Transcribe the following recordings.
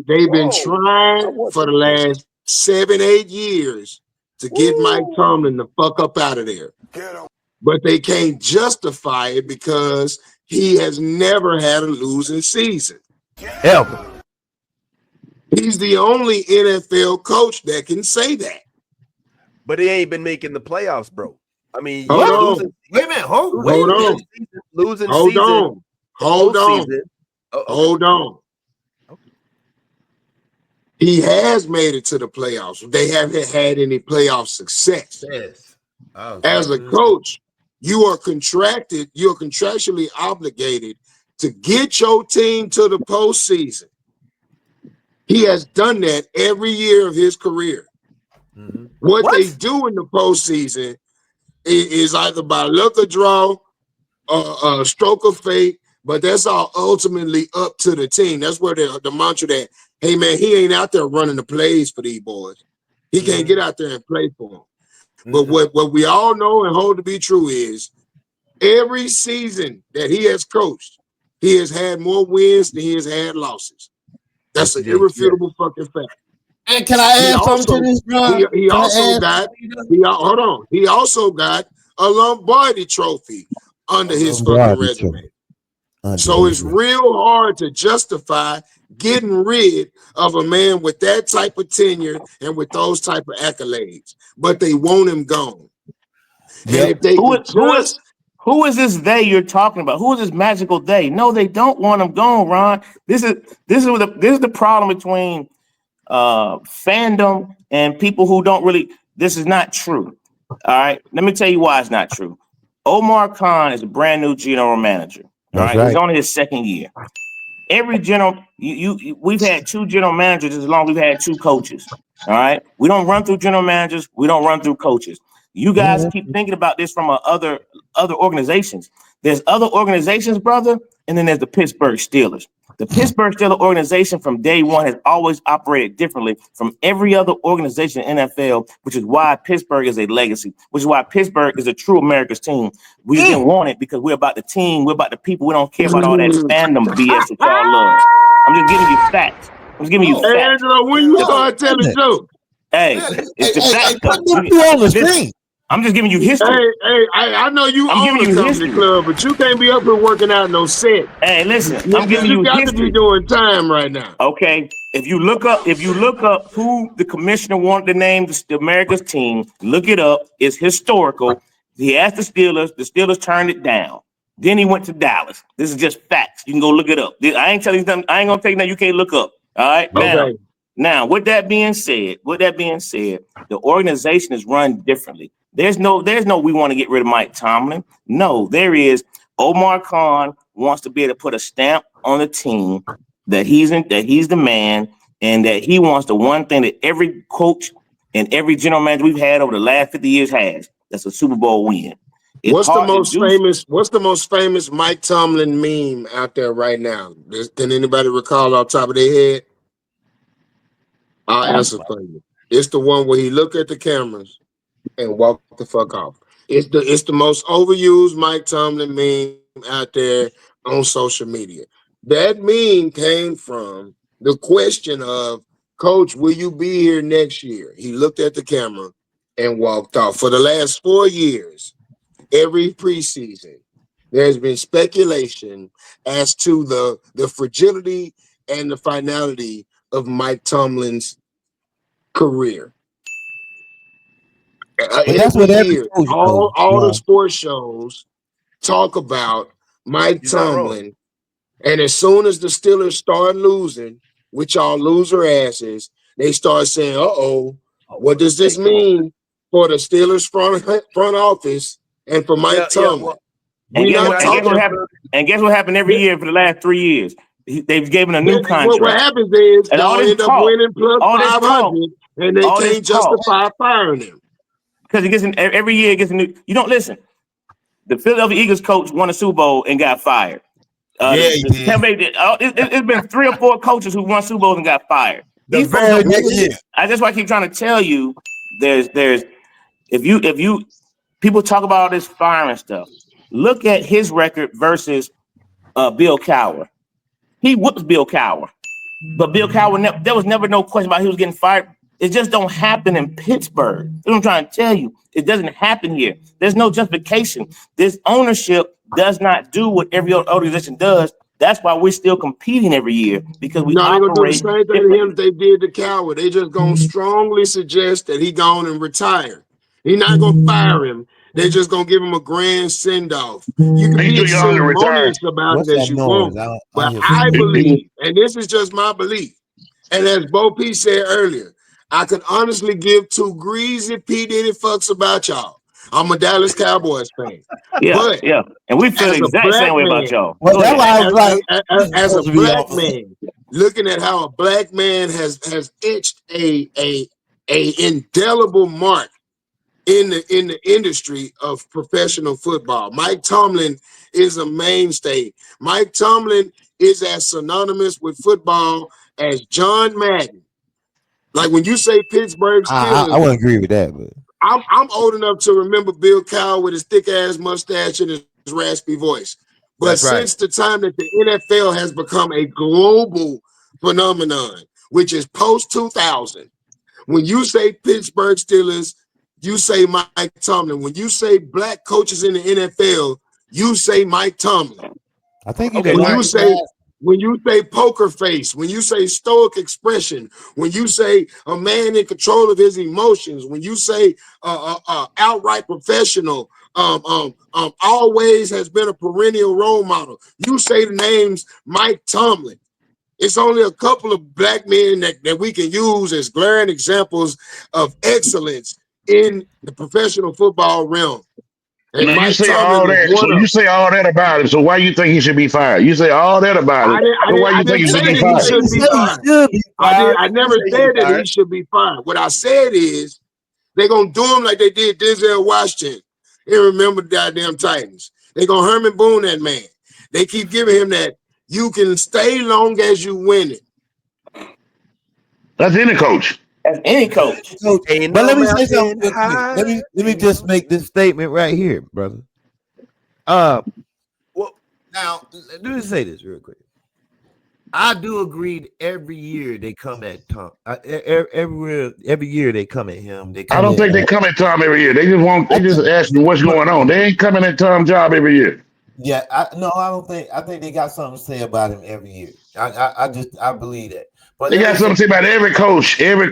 they've been trying for the last 7-8 years to get Mike Tomlin the fuck up out of there. But they can't justify it because he has never had a losing season. Ever. He's the only NFL coach that can say that. But he ain't been making the playoffs, bro. I mean, hold on. Wait a minute. Hold on. Losing hold season. On. Hold on. Season. Oh, okay. Hold on. Okay. He has made it to the playoffs. They haven't had any playoff success. Yes. As a coach, you're contractually obligated to get your team to the postseason. He has done that every year of his career. Mm-hmm. What they do in the postseason is either by luck or draw, a stroke of fate, but that's all ultimately up to the team. That's where the mantra that, hey man, he ain't out there running the plays for these boys. He can't get out there and play for them. But what we all know and hold to be true is every season that he has coached, he has had more wins than he has had losses. That's an irrefutable fucking fact. And can I add something to this, bro? He also got a Lombardi trophy under his fucking resume. So it's real hard to justify getting rid of a man with that type of tenure and with those type of accolades. But they want him gone. Yep. And if they who is this they you're talking about? Who is this magical they? No, they don't want him gone, Ron. This is the problem between fandom and people who don't really. This is not true. All right, let me tell you why it's not true. Omar Khan is a brand new general manager. All right, he's only his second year. Every general, we've had two general managers as long as we've had two coaches. All right, we don't run through general managers. We don't run through coaches. You guys keep thinking about this from other organizations. There's other organizations, brother, and then there's the Pittsburgh Steelers. The Pittsburgh Steelers organization from day one has always operated differently from every other organization in NFL, which is why Pittsburgh is a legacy, which is why Pittsburgh is a true America's team. We didn't want it because we're about the team, we're about the people. We don't care about all that fandom BS that y'all love. I'm just giving you facts. I'm just giving you facts. Hey, Angelo, when you start telling jokes? Hey, it's the fact. I'm just giving you history. Hey, I know you own the company club, but you can't be up here working out no set. Hey, listen, I'm giving you got history. To be doing time right now. Okay, if you look up who the commissioner wanted to name the America's team, look it up. It's historical. He asked the Steelers turned it down. Then he went to Dallas. This is just facts. You can go look it up. I ain't telling you nothing. I ain't gonna tell you nothing you can't look up. All right. Okay. Now, with that being said, the organization is run differently. There's no we want to get rid of Mike Tomlin. No, there is. Omar Khan wants to be able to put a stamp on the team that he's the man, and that he wants the one thing that every coach and every general manager we've had over the last 50 years has. That's a Super Bowl win. What's the most famous Mike Tomlin meme out there right now? Can anybody recall off the top of their head? I'll answer for you. It's the one where he looked at the cameras and walk the fuck off. It's the most overused Mike Tomlin meme out there on social media. That meme came from the question of, Coach, will you be here next year? He looked at the camera and walked off. For the last 4 years, every preseason, there's been speculation as to the fragility and the finality of Mike Tomlin's career. That's what every coach all the sports shows talk about Mike Tomlin, and as soon as the Steelers start losing, which all loser asses, they start saying, "Uh-oh, what does this mean for the Steelers front office and for Mike Tomlin?" And guess what happened every year for the last 3 years? They've given a new contract. What happens is they'll end up winning plus 500, and they can't justify firing him. Because he gets every year he gets a new. You don't listen. The Philadelphia Eagles coach won a Super Bowl and got fired. It's been 3 or 4 coaches who won Super Bowls and got fired. That's why I keep trying to tell you. There's if you people talk about all this firing stuff. Look at his record versus Bill Cowher. He whooped Bill Cowher. But Bill Cowher, there was never no question about he was getting fired. It just don't happen in Pittsburgh. That's what I'm trying to tell you. It doesn't happen here. There's no justification. This ownership does not do what every other organization does. That's why we're still competing every year, because we they're gonna do the operate. same thing to him they did to Cowher. They just gonna strongly suggest that he gone and retire. He's not gonna fire him. They're just gonna give him a grand send off. You can be as ceremonious about it as you want, but I believe, and this is just my belief, and as Bo P said earlier, I could honestly give two greasy P Diddy fucks about y'all. I'm a Dallas Cowboys fan. Yeah, and we feel the exact same way about y'all. Well, that's why I was like, as a black man, looking at how a black man has etched a indelible mark in the industry of professional football. Mike Tomlin is a mainstay. Mike Tomlin is as synonymous with football as John Madden. Like when you say Pittsburgh Steelers, I wouldn't agree with that, but I'm old enough to remember Bill Cowher with his thick ass mustache and his raspy voice. But since the time that the NFL has become a global phenomenon, which is post 2000, when you say Pittsburgh Steelers, you say Mike Tomlin. When you say black coaches in the NFL, you say Mike Tomlin. I think when you say poker face, when you say stoic expression, when you say a man in control of his emotions, when you say outright professional, always has been a perennial role model, you say the names Mike Tomlin. It's only a couple of black men that we can use as glaring examples of excellence in the professional football realm. And you say all that, so you say all that about him. So why you think he should be fired? You say all that about him. So why you think he should be fired? I never said that he should be fired. What I said is they're gonna do him like they did Denzel Washington. And remember the goddamn Titans. They're gonna Herman Boone that man. They keep giving him that you can stay long as you win it. That's any coach. As any coach. But let me say something. Let me just make this statement right here, brother. Well, now let me say this real quick. I do agree that every year they come at Tom. Every year they come at him. I don't think they come at Tom every year. They just ask him what's going on. They ain't coming at Tom's job every year. Yeah, I don't think. I think they got something to say about him every year. I believe that. But they got something to say about every coach, every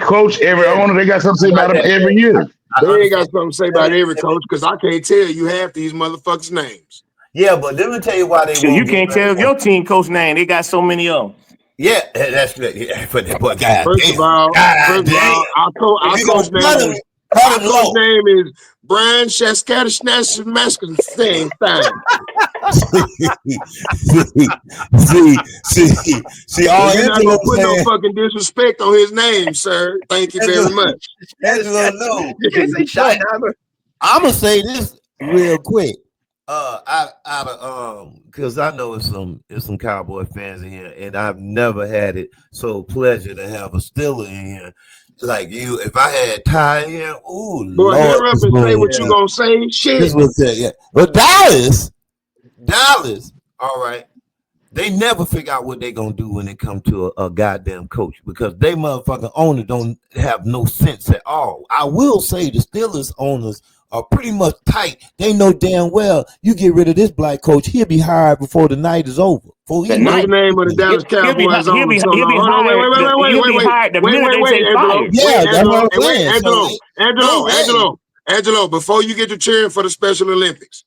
owner. They got something to say about him every year. They ain't got something to say about every coach because I can't tell you half these motherfuckers' names. Yeah, but let me tell you why they. You can't tell your team coach name. They got so many of them. Yeah, that's good. Yeah, but first of all, our coach name is Brian Shaskadishnash same time. See, all you're not gonna put no fucking disrespect on his name, sir. Thank you very much. I'm gonna say this real quick. Because I know it's some Cowboy fans in here, and I've never had it so pleasure to have a Steeler in here. Like you, if I had Ty in here, ooh, boy, hurry up and say what you gonna say. Shit. But Dallas, all right. They never figure out what they're gonna do when it comes to a goddamn coach because they motherfucking owner don't have no sense at all. I will say the Steelers owners are pretty much tight. They know damn well you get rid of this black coach, he'll be hired before the night is over. What's the name of the Dallas Cowboys? He'll be hired. Wait. Yeah, that's what I'm saying. Angelo, before you get to cheering for the Special Olympics,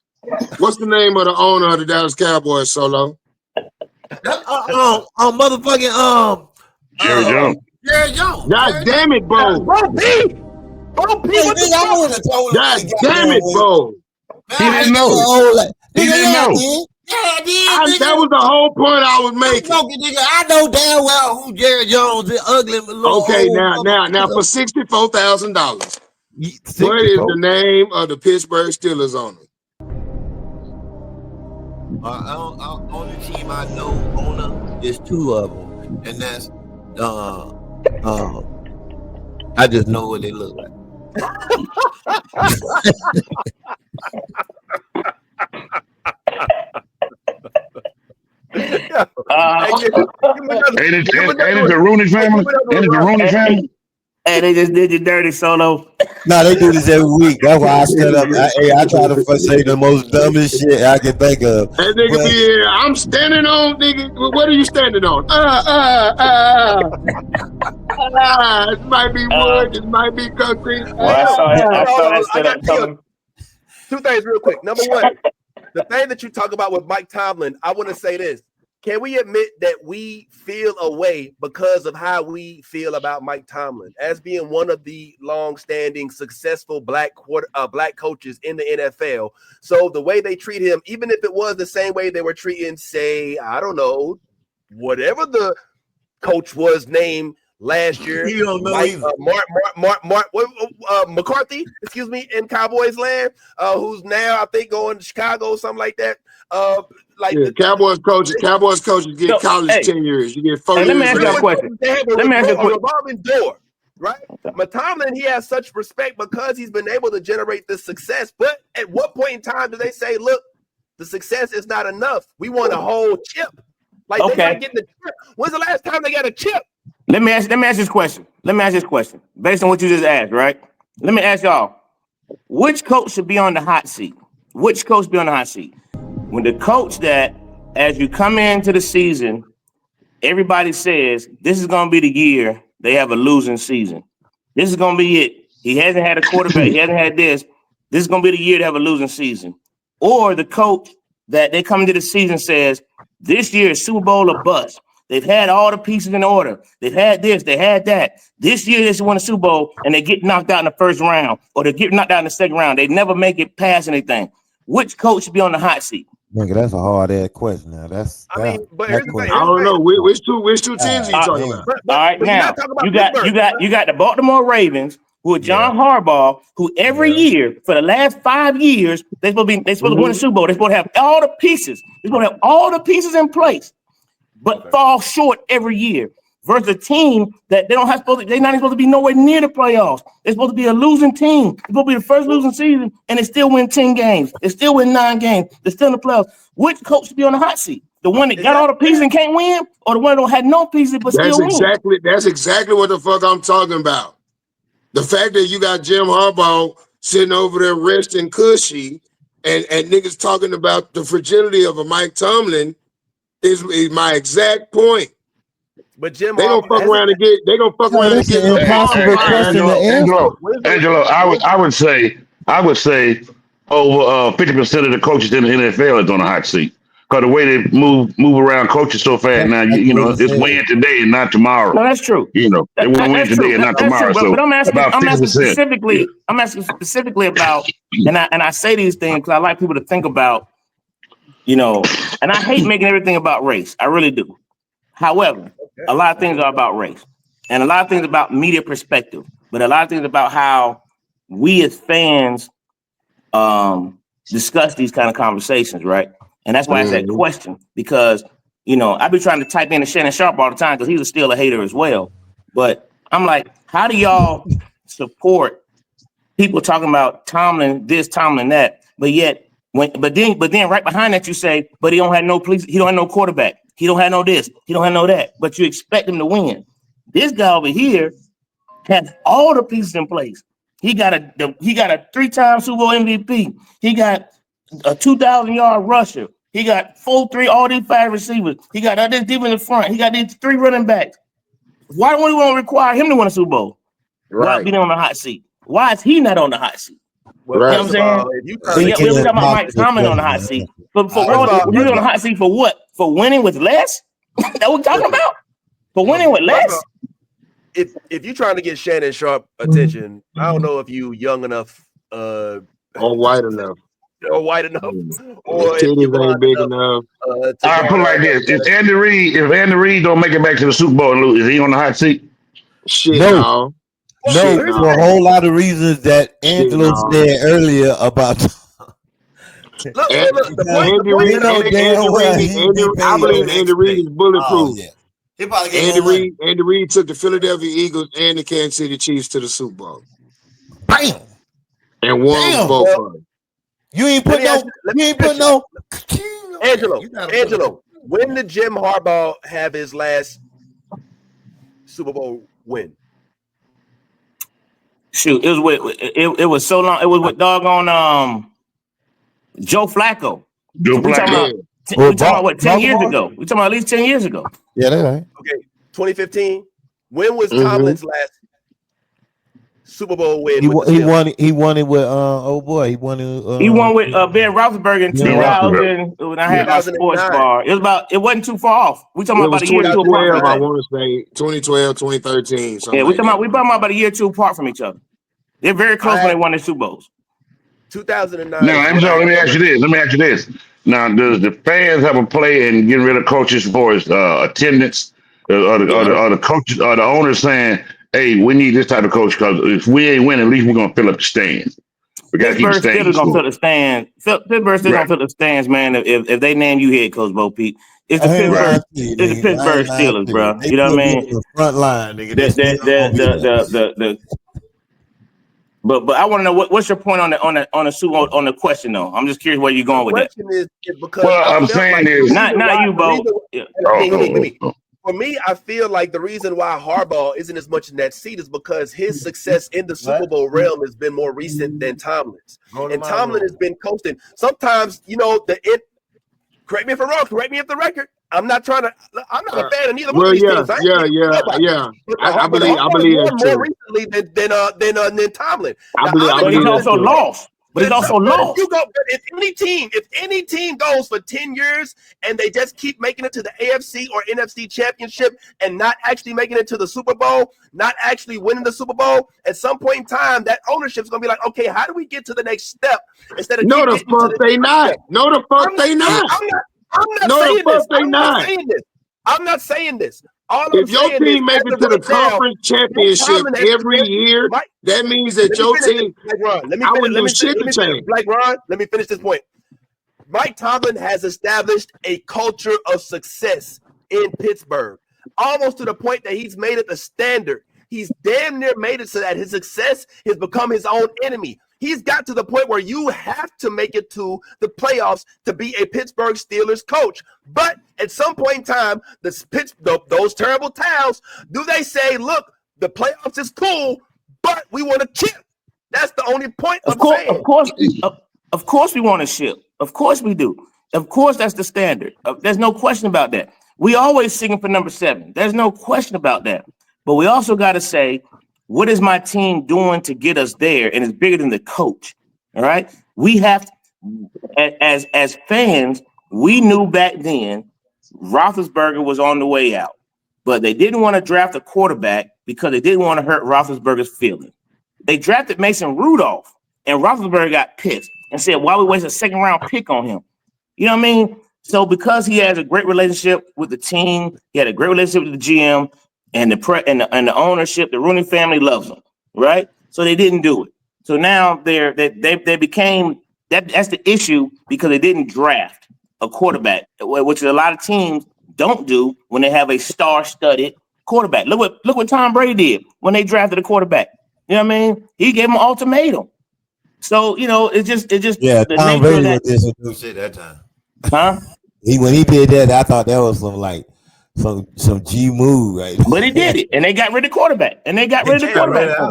what's the name of the owner of the Dallas Cowboys, Solo? Motherfucking Jerry Jones. Jerry Jones. God damn it, Bo. Bro, P. God damn it, Bo. He didn't know. He didn't know. That was the whole point I was making. I know damn well who Jerry Jones is. Ugly. Okay, now for $64,000, what is the name of the Pittsburgh Steelers owner? Only team I know owner is two of them, and that's I just know what they look like. Ain't it the Rooney family? Ain't it the Rooney family? Hey, they just did you dirty, Solo. No, they do this every week. That's why I stand up. I try to say the most dumbest shit I can think of. That nigga be here. I'm standing on, nigga. What are you standing on? It might be wood. It might be concrete. I saw that stand up. Two things real quick. Number one, the thing that you talk about with Mike Tomlin, I want to say this. Can we admit that we feel a way because of how we feel about Mike Tomlin as being one of the long-standing, successful black coaches in the NFL? So the way they treat him, even if it was the same way they were treating, say, I don't know, whatever the coach was named last year, you don't know McCarthy, excuse me, in Cowboys land, who's now I think going to Chicago, something like that. Cowboys coaches get college 10 years. You get 4 years. Let me ask you a question. Let me ask you a revolving door, right? But Tomlin, he has such respect because he's been able to generate this success. But at what point in time do they say, look, the success is not enough? We want a whole chip. Like they're not getting the chip. When's the last time they got a chip? Let me ask this question. Based on what you just asked, right? Let me ask y'all, which coach should be on the hot seat? Which coach be on the hot seat? When the coach that, as you come into the season, everybody says, this is going to be the year they have a losing season. This is going to be it. He hasn't had a quarterback. He hasn't had this. This is going to be the year to have a losing season. Or the coach that they come into the season says, this year is Super Bowl or bust. They've had all the pieces in order. They've had this. They had that. This year, they won a Super Bowl, and they get knocked out in the first round, or they get knocked out in the second round. They never make it past anything. Which coach should be on the hot seat? Nigga, that's a hard ass question. Now But here's the thing. I don't know. Which two teams are you talking about? All right, now you got the Baltimore Ravens, who are John Harbaugh, who every year for the last 5 years they're supposed to win the Super Bowl. They're supposed to have all the pieces. They're supposed to have all the pieces in place, but fall short every year. Versus a team that they're not even supposed to be nowhere near the playoffs. They're supposed to be a losing team. It's supposed to be the first losing season, and they still win 10 games. They still win 9 games. They're still in the playoffs. Which coach should be on the hot seat? The one that got all the pieces and can't win, or the one that don't have no pieces but still win? That's exactly what the fuck I'm talking about. The fact that you got Jim Harbaugh sitting over there resting cushy, and niggas talking about the fragility of a Mike Tomlin is my exact point. But Jim, they gonna fuck around and get. They gonna fuck around and get. Angelo, I would say over 50% of the coaches in the NFL is on the hot seat because the way they move around coaches so fast now. You know, it's win today and not tomorrow. No, that's true. You know, they want to win today and not tomorrow. But So I'm asking specifically. I'm asking specifically about, and I say these things because I like people to think about. You know, and I hate making everything about race. I really do. However, a lot of things are about race, and a lot of things about media perspective, but a lot of things about how we as fans discuss these kind of conversations, right? And that's why I said question, because, you know, I be trying to type in Shannon Sharp all the time because he's still a hater as well. But I'm like, how do y'all support people talking about Tomlin this, Tomlin that, but then right behind that you say, but he don't have no police, he don't have no quarterback. He don't have no this. He don't have no that. But you expect him to win. This guy over here has all the pieces in place. He got a 3-time Super Bowl MVP. He got a 2,000-yard rusher. He got 4-3 all these 5 receivers. He got this deep in the front. He got these 3 running backs. Why don't we want to require him to win a Super Bowl? Right. Being on the hot seat. Why is he not on the hot seat? Well, you know what I'm saying? We're talking about Mike Tomlin on the hot seat. But he's on the hot seat for what? For winning with less? That what we're talking about? For winning with less? If you're trying to get Shannon Sharp attention, I don't know if you young enough or white enough. Or white enough. Or if you ain't big enough. I put it like this. If Andy Reid don't make it back to the Super Bowl and lose, is he on the hot seat? Shit, no. No, for a whole lot of reasons that Angelo said earlier about. I believe Andy Reid is bulletproof. Andy Reid took the Philadelphia Eagles and the Kansas City Chiefs to the Super Bowl. Bam! And won both of them. You ain't put no. Angelo, When did Jim Harbaugh have his last Super Bowl win? Shoot, it was so long. It was with doggone Joe Flacco. Joe Flacco. We talking about what 10 years ago? We talking about at least 10 years ago. Yeah, that's right. Okay, 2015. When was Tomlin's last Super Bowl win? He won it with oh boy, he won it. He won with Ben Roethlisberger in 2000 when I had my sports bar. It wasn't too far off. We talking about a year or two apart. I want to say 2012, 2013. Yeah, we talking about a year or two apart from each other. They're very close when they won the Super Bowls. 2009. Now, I'm sorry. Let me ask you this. Now, does the fans have a play in getting rid of coaches for his attendance? Or the coaches or the owners saying, "Hey, we need this type of coach because if we ain't winning, at least we're gonna fill up the stands." We gotta keep the stands. Pittsburgh still gonna fill the stands. Pittsburgh still gonna fill the stands, man. If they name you head coach, Bo Pete, it's the Pittsburgh. It's the Pittsburgh Steelers, bro. You know what I mean? Front line, nigga. But I want to know what's your point on the Super Bowl, on the question though. I'm just curious where you're going with that. The question is because I'm saying is not you, Bo. For me, I feel like the reason why Harbaugh isn't as much in that seat is because his success in the Super Bowl realm has been more recent than Tomlin's. And Tomlin has been coasting. Sometimes, correct me if I'm wrong, correct me if the record. I'm not a fan of neither one of these things. Yeah. I believe it's more recently than Tomlin. But he's also lost. But it's also low. If any team goes for 10 years and they just keep making it to the AFC or NFC championship and not actually making it to the Super Bowl, not actually winning the Super Bowl, at some point in time, that ownership is going to be like, okay, how do we get to the next step instead of No, the fuck they not. No, the fuck they not. I'm not saying this. If your team makes it to the conference championship every year, that means that your team. Black Ron, let me finish this point. Mike Tomlin has established a culture of success in Pittsburgh, almost to the point that he's made it the standard. He's damn near made it so that his success has become his own enemy. He's got to the point where you have to make it to the playoffs to be a Pittsburgh Steelers coach. But at some point in time, those terrible towns, do they say, look, the playoffs is cool, but we want to chip? That's the only point of course we want to ship. Of course we do. Of course that's the standard. There's no question about that. We always singing for number 7. There's no question about that. But we also got to say, what is my team doing to get us there? And it's bigger than the coach. All right. We have to, as fans, we knew back then Roethlisberger was on the way out, but they didn't want to draft a quarterback because they didn't want to hurt Roethlisberger's feelings. They drafted Mason Rudolph, and Roethlisberger got pissed and said, why we waste a second-round pick on him? You know what I mean? So because he has a great relationship with the team, he had a great relationship with the GM, and the ownership, the Rooney family loves him, right? So they didn't do it. So now they became that's the issue because they didn't draft a quarterback, which a lot of teams don't do when they have a star-studded quarterback. Look what Tom Brady did when they drafted a quarterback. You know what I mean? He gave him an ultimatum. So it's just Tom Brady did some shit that time. Huh? When he did that, I thought that was some G move, right? But he did it, and they got rid of quarterback, I was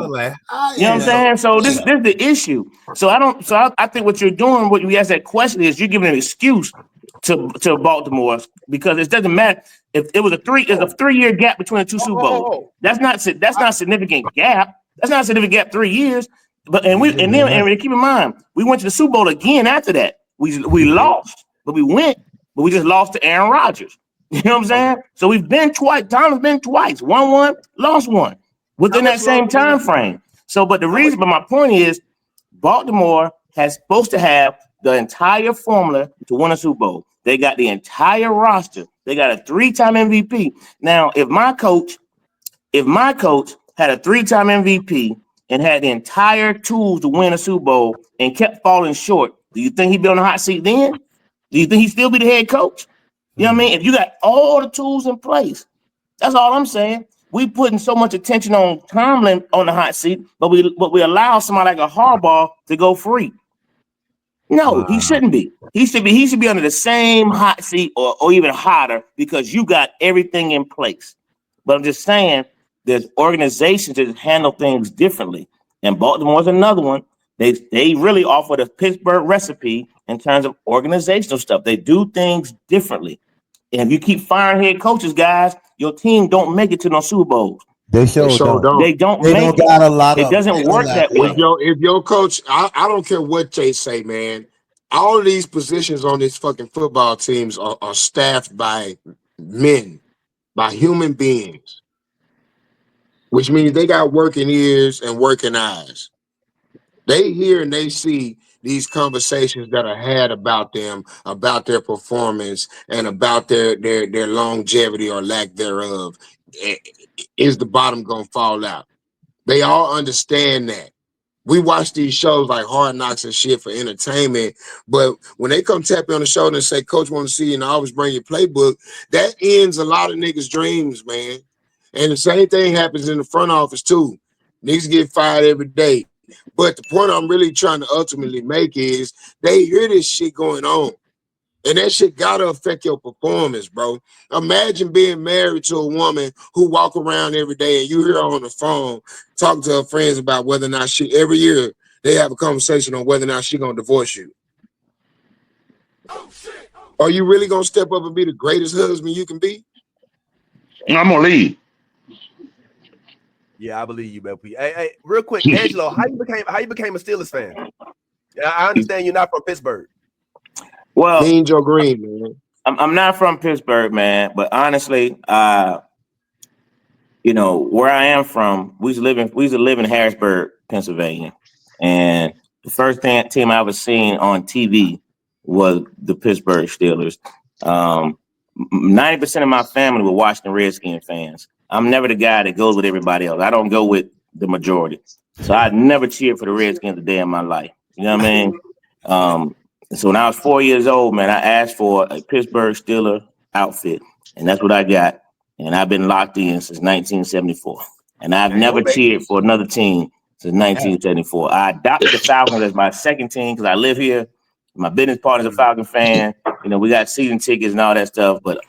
like, you know what I'm saying? So this is the issue. So I think what you're doing, what you ask that question is, you're giving an excuse to Baltimore because it doesn't matter if it was a 3-year gap between the two Super Bowls. That's not a significant gap. That's not a significant gap. 3 years. But keep in mind, we went to the Super Bowl again after that. We lost, but we went, but we just lost to Aaron Rodgers. You know what I'm saying? So we've been twice. Tomlin's been twice. Won one, lost one within that same time frame. So, but my point is, Baltimore has supposed to have the entire formula to win a Super Bowl. They got the entire roster. They got a 3-time MVP. Now, if my coach had a 3-time MVP and had the entire tools to win a Super Bowl and kept falling short, do you think he'd be on the hot seat then? Do you think he'd still be the head coach? You know what I mean? If you got all the tools in place, that's all I'm saying. We putting so much attention on Tomlin on the hot seat, but we allow somebody like a Harbaugh to go free. No, he shouldn't be. He should be under the same hot seat or even hotter because you got everything in place. But I'm just saying there's organizations that handle things differently. And Baltimore's another one. They really offer the Pittsburgh recipe in terms of organizational stuff. They do things differently. And if you keep firing head coaches, guys, your team don't make it to no Super Bowls. They sure don't. They don't They make don't got a lot it. of. It doesn't work that way. If your coach, I don't care what they say, man. All of these positions on this fucking football teams are staffed by men, by human beings, which means they got working ears and working eyes. They hear and they see these conversations that are had about them, about their performance, and about their longevity or lack thereof. Is the bottom gonna fall out? They all understand that. We watch these shows like Hard Knocks and shit for entertainment, but when they come tap you on the shoulder and say, "Coach, want to see you," and always bring your playbook, that ends a lot of niggas' dreams, man. And the same thing happens in the front office too. Niggas get fired every day. But the point I'm really trying to ultimately make is they hear this shit going on. And that shit gotta affect your performance, bro. Imagine being married to a woman who walk around every day and you hear her on the phone talking to her friends about whether or not every year they have a conversation on whether or not she gonna divorce you. Are you really gonna step up and be the greatest husband you can be? I'm gonna leave. Yeah, I believe you, man. Hey, real quick, Angelo, how you became a Steelers fan? I understand you're not from Pittsburgh. Well, Mean Joe Green, man. I'm not from Pittsburgh, man, but honestly, you know, where I am from, we used to live in Harrisburg, Pennsylvania. And the first team I ever seen on TV was the Pittsburgh Steelers. 90% of my family were Washington Redskins fans. I'm never the guy that goes with everybody else. I don't go with the majority. So I'd never cheered for the Redskins a day in my life. You know what I mean? So when I was 4 years old, man, I asked for a Pittsburgh Steelers outfit, and that's what I got. And I've been locked in since 1974. And I've never cheered for another team since 1974. I adopted the Falcons as my second team because I live here. My business partner's a Falcon fan. You know, we got season tickets and all that stuff. But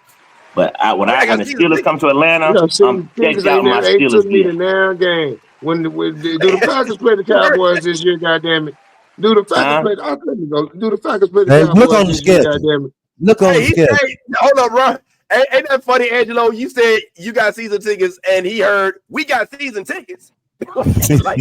when the Steelers come to Atlanta, I'm decked out in my Steelers gear. The now game. When do the Falcons play the Cowboys this year? Goddamn it! Do the Falcons play? I couldn't go. Do the Falcons play the Cowboys this year? Goddamn it! Look on the schedule. Hold up, bro. Ain't that funny, Angelo? You said you got season tickets, and he heard we got season tickets. like